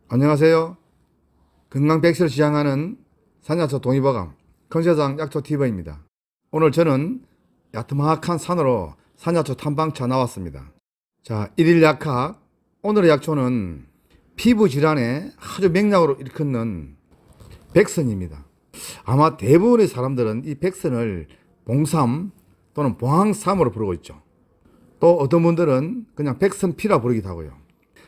안녕하세요. 건강 백세를 지향하는 산야초 동의보감 컨세상 약초TV입니다. 오늘 저는 야트막한 산으로 산야초 탐방차 나왔습니다. 자, 일일 약학. 오늘의 약초는 피부 질환에 아주 맥락으로 일컫는 백선입니다. 아마 대부분의 사람들은 이 백선을 봉삼 또는 봉황삼으로 부르고 있죠. 또 어떤 분들은 그냥 백선피라 부르기도 하고요.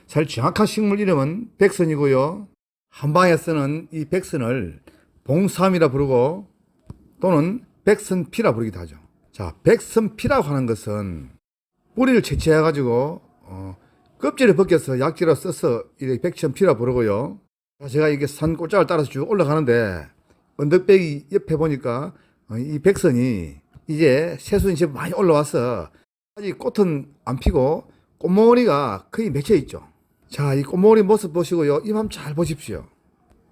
사실 정확한 식물 이름은 백선이고요. 한방에 쓰는 이 백선을 봉삼이라 부르고 또는 백선피라 부르기도 하죠. 자, 백선피라고 하는 것은 뿌리를 채취해 가지고 껍질을 벗겨서 약재로 써서 이 백선피라 부르고요. 제가 이게 산 꽃장을 따라서 쭉 올라가는데 언덕배기 옆에 보니까 이 백선이 이제 새순이 좀 많이 올라와서 아직 꽃은 안 피고 꽃머리가 거의 맺혀 있죠. 자, 이 꽃머리 모습 보시고요. 이 한번 잘 보십시오.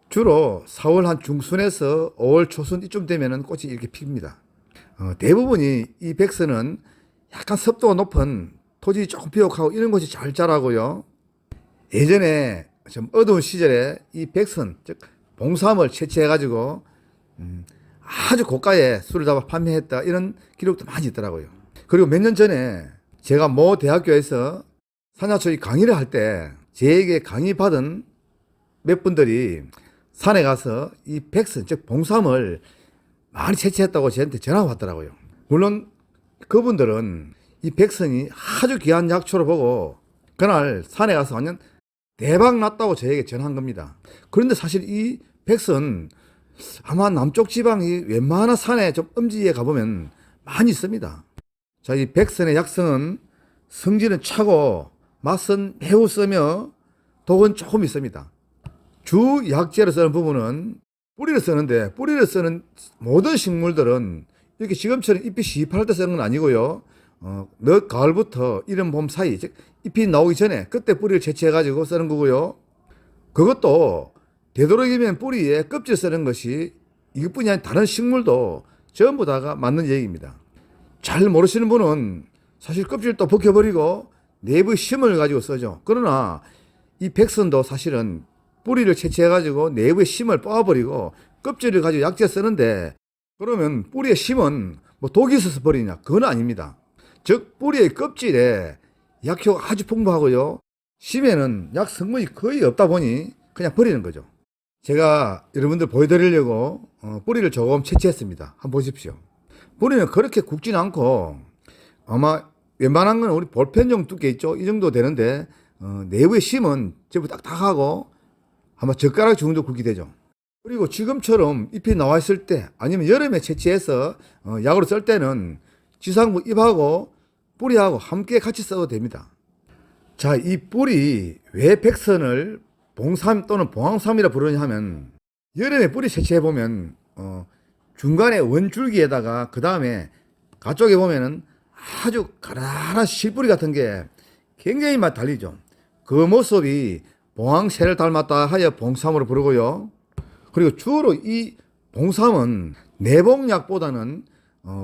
주로 4월 한 중순에서 5월 초순 이쯤 되면은 꽃이 이렇게 핍니다. 대부분이 이 백선은 약간 습도가 높은 토지 조금 비옥하고 이런 곳이 잘 자라고요. 예전에 좀 어두운 시절에 이 백선, 즉 봉삼을 채취해가지고 아주 고가에 술을 잡아 판매했다 이런 기록도 많이 있더라고요. 그리고 몇 년 전에 제가 모 대학교에서 산야초 강의를 할 때 제에게 강의 받은 몇 분들이 산에 가서 이 백선, 즉 봉삼을 많이 채취했다고 저한테 전화가 왔더라고요. 물론 그분들은 이 백선이 아주 귀한 약초로 보고 그날 산에 가서 완전 대박 났다고 저에게 전한 겁니다. 그런데 사실 이 백선 아마 남쪽 지방이 웬만한 산에 좀 음지에 가보면 많이 있습니다. 자, 이 백선의 약성은 성질은 차고 맛은 매우 쓰며 독은 조금 있습니다. 주 약재로 쓰는 부분은 뿌리를 쓰는데 뿌리를 쓰는 모든 식물들은 이렇게 지금처럼 잎이 시팔할 때 쓰는 건 아니고요. 늦 가을부터 이른 봄 사이, 즉 잎이 나오기 전에 그때 뿌리를 채취해 가지고 쓰는 거고요. 그것도 되도록이면 뿌리에 껍질 쓰는 것이 이것뿐이 아니라 다른 식물도 전부 다가 맞는 얘기입니다. 잘 모르시는 분은 사실 껍질도 벗겨버리고 내부 심을 가지고 쓰죠. 그러나 이 백선도 사실은 뿌리를 채취해가지고 내부의 심을 뽑아버리고 껍질을 가지고 약재 쓰는데 그러면 뿌리의 심은 뭐 독이 있어서 버리냐? 그건 아닙니다. 즉 뿌리의 껍질에 약효가 아주 풍부하고요. 심에는 약 성분이 거의 없다 보니 그냥 버리는 거죠. 제가 여러분들 보여드리려고 뿌리를 조금 채취했습니다. 한번 보십시오. 뿌리는 그렇게 굵진 않고 아마 웬만한 건 우리 볼펜 정도 두께 있죠. 이 정도 되는데 내부의 심은 전부 딱딱하고 아마 젓가락 정도 굵게 되죠. 그리고 지금처럼 잎이 나와 있을 때 아니면 여름에 채취해서 약으로 쓸 때는 지상부 잎하고 뿌리하고 함께 같이 써도 됩니다. 자, 이 뿌리 왜 백선을 봉삼 또는 봉황삼이라 부르냐 하면 여름에 뿌리 채취해 보면 중간에 원줄기에다가 그 다음에 가쪽에 보면은 아주 가라란 실뿌리 같은 게 굉장히 많이 달리죠. 그 모습이 봉황새를 닮았다 하여 봉삼으로 부르고요. 그리고 주로 이 봉삼은 내복약보다는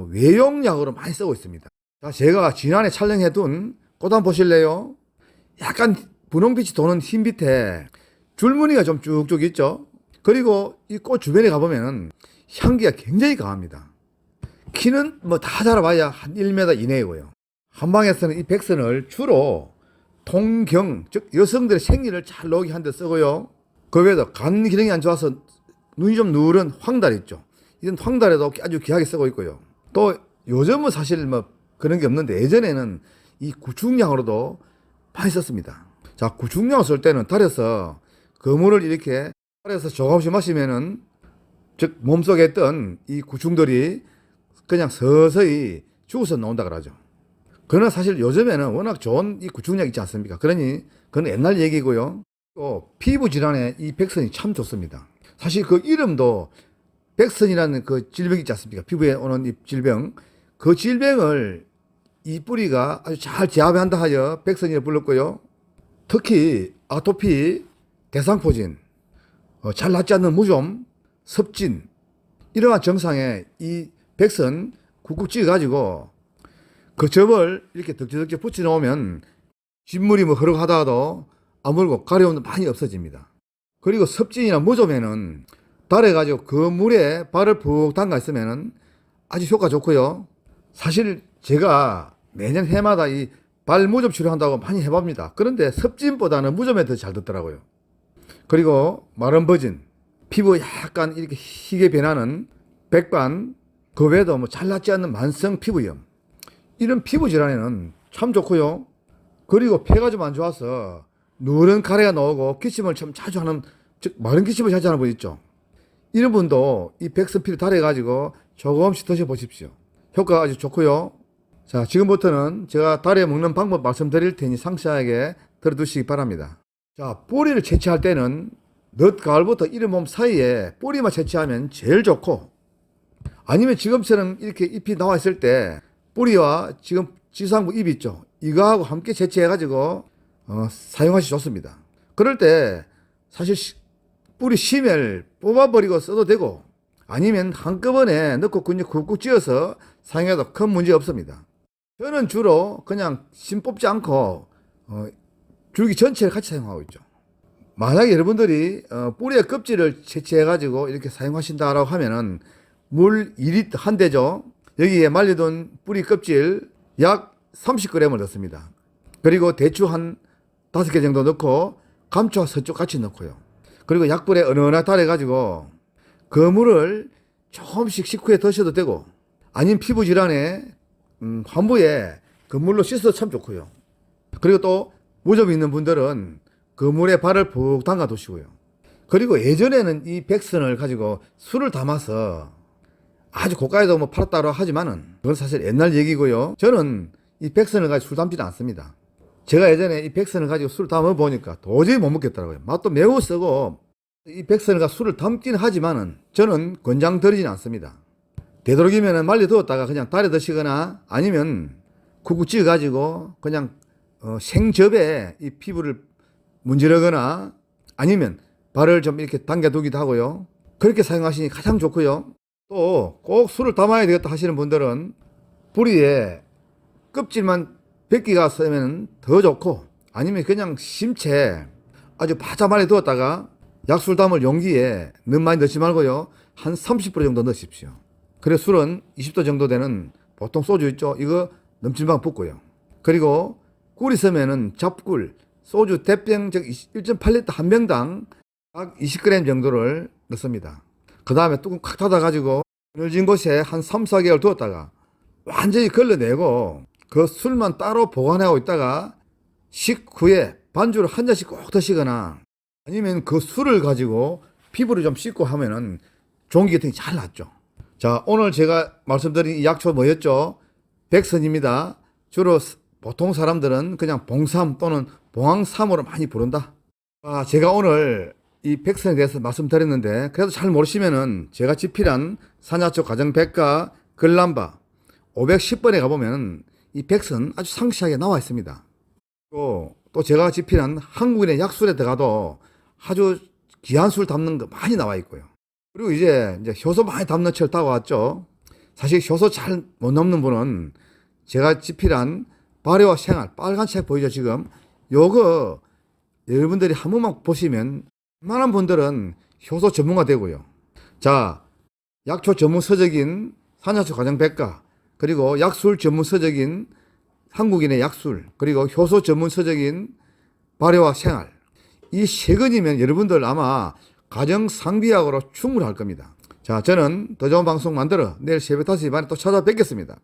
외용약으로 많이 쓰고 있습니다. 자, 제가 지난해 촬영해둔 꽃 한번 보실래요? 약간 분홍빛이 도는 흰 빛에 줄무늬가 좀 쭉쭉 있죠. 그리고 이 꽃 주변에 가보면 향기가 굉장히 강합니다. 키는 뭐 다 자라봐야 한 1m 이내이고요. 한방에서는 이 백선을 주로 통경, 즉 여성들의 생리를 잘 녹이게 하는 데 쓰고요. 그 외에도 간 기능이 안 좋아서 눈이 좀 누런 황달 있죠. 이런 황달에도 아주 귀하게 쓰고 있고요. 또 요즘은 사실 뭐 그런 게 없는데 예전에는 이 구충약으로도 많이 썼습니다. 자, 구충약을 쓸 때는 달에서 그물을 이렇게 달에서 조금씩 마시면은 즉 몸속에 있던 이 구충들이 그냥 서서히 죽어서 나온다 그러죠. 그러나 사실 요즘에는 워낙 좋은 이 구충약 있지 않습니까? 그러니 그건 옛날 얘기고요. 또 피부 질환에 이 백선이 참 좋습니다. 사실 그 이름도 백선이라는 그 질병 있지 않습니까? 피부에 오는 이 질병. 그 질병을 이 뿌리가 아주 잘 제압한다 하여 백선이라 불렀고요. 특히 아토피, 대상포진, 잘 낫지 않는 무좀, 섭진 이러한 증상에 이 백선 쿡쿡 찌어가지고 그 접을 이렇게 덕지덕지 붙여 놓으면 진물이 뭐 흐르고 하다가도 아물고 가려움도 많이 없어집니다. 그리고 습진이나 무좀에는 달해가지고 그 물에 발을 푹 담가 있으면은 아주 효과 좋고요. 사실 제가 매년 해마다 이 발 무좀 치료한다고 많이 해봅니다. 그런데 습진보다는 무좀에 더 잘 듣더라고요. 그리고 마른 버진, 피부 약간 이렇게 희게 변하는 백반, 그 외에도 뭐 잘낫지 않는 만성 피부염, 이런 피부 질환에는 참 좋고요. 그리고 폐가 좀 안 좋아서 누런 가래가 나오고 기침을 참 자주 하는, 즉 마른 기침을 자주 하는 분 있죠. 이런 분도 이 백선피를 달여가지고 조금씩 드셔보십시오. 효과가 아주 좋고요. 자, 지금부터는 제가 달여 먹는 방법 말씀드릴 테니 상세하게 들어두시기 바랍니다. 자, 뿌리를 채취할 때는 늦 가을부터 이른 봄 사이에 뿌리만 채취하면 제일 좋고, 아니면 지금처럼 이렇게 잎이 나와 있을 때 뿌리와 지금 지상부 잎 있죠, 이거하고 함께 채취해가지고 사용하시 좋습니다. 그럴 때 사실 뿌리 심을 뽑아버리고 써도 되고, 아니면 한꺼번에 넣고 그냥 쿡쿡 찧어서 사용해도 큰 문제 없습니다. 저는 주로 그냥 심 뽑지 않고 줄기 전체를 같이 사용하고 있죠. 만약에 여러분들이 뿌리의 껍질을 채취해가지고 이렇게 사용하신다라고 하면은 물 2리터 한 대죠. 여기에 말려둔 뿌리 껍질 약 30g을 넣습니다. 그리고 대추 한 5개 정도 넣고 감초와 서쪽 같이 넣고요. 그리고 약불에 은은하게 달여가지고 그 물을 조금씩 식후에 드셔도 되고, 아니면 피부 질환에 환부에 그 물로 씻어도 참 좋고요. 그리고 또 무좀 있는 분들은 그 물에 발을 푹 담가 두시고요. 그리고 예전에는 이 백선을 가지고 술을 담아서 아주 고가에도 뭐 팔았다고 하지만은 그건 사실 옛날 얘기고요. 저는 이 백선을 가지고 술 담지는 않습니다. 제가 예전에 이 백선을 가지고 술을 담아 보니까 도저히 못 먹겠더라고요. 맛도 매우 쓰고, 이 백선을 가지고 술을 담기는 하지만은 저는 권장드리지는 않습니다. 되도록이면 말려두었다가 그냥 달여 드시거나, 아니면 쿡쿡 찌어 가지고 그냥 생접에 이 피부를 문지르거나, 아니면 발을 좀 이렇게 당겨두기도 하고요. 그렇게 사용하시니 가장 좋고요. 또 꼭 술을 담아야 되겠다 하시는 분들은 뿌리에 껍질만 벗기가 쓰면 더 좋고, 아니면 그냥 심채 아주 바짝 말려 두었다가 약술 담을 용기에 너무 많이 넣지 말고요, 한 30% 정도 넣으십시오. 그래 술은 20도 정도 되는 보통 소주 있죠, 이거 넘침방 붓고요. 그리고 꿀 있으면은 잡꿀, 소주 대병, 즉 1.8리터 한 병당 약 20g 정도를 넣습니다. 그 다음에 뚜껑 칵 닫아가지고 그늘진 곳에 한 3, 4개월 두었다가 완전히 걸러내고 그 술만 따로 보관하고 있다가 식후에 반주를 한 잔씩 꼭 드시거나, 아니면 그 술을 가지고 피부를 좀 씻고 하면은 종기 같은 게 잘 낫죠. 자, 오늘 제가 말씀드린 이 약초 뭐였죠? 백선입니다. 주로 보통 사람들은 그냥 봉삼 또는 봉황삼으로 많이 부른다. 제가 오늘 이 백선에 대해서 말씀드렸는데, 그래도 잘 모르시면은 제가 집필한 산야초 가정백과 글람바 510번에 가보면 이 백선 아주 상세하게 나와 있습니다. 또 제가 집필한 한국인의 약술에 들어가도 아주 귀한 술 담는 거 많이 나와 있고요. 그리고 이제 효소 많이 담는 책 따고 왔죠. 사실 효소 잘 못 넘는 분은 제가 집필한 발효와 생활, 빨간 책 보이죠 지금? 요거 여러분들이 한 번만 보시면 웬만한 분들은 효소 전문가 되고요. 자, 약초 전문 서적인 산야초 가정백과, 그리고 약술 전문 서적인 한국인의 약술, 그리고 효소 전문 서적인 발효와 생활, 이 세 권이면 여러분들 아마 가정 상비약으로 충분할 겁니다. 자, 저는 더 좋은 방송 만들어 내일 새벽 5시 반에 또 찾아뵙겠습니다.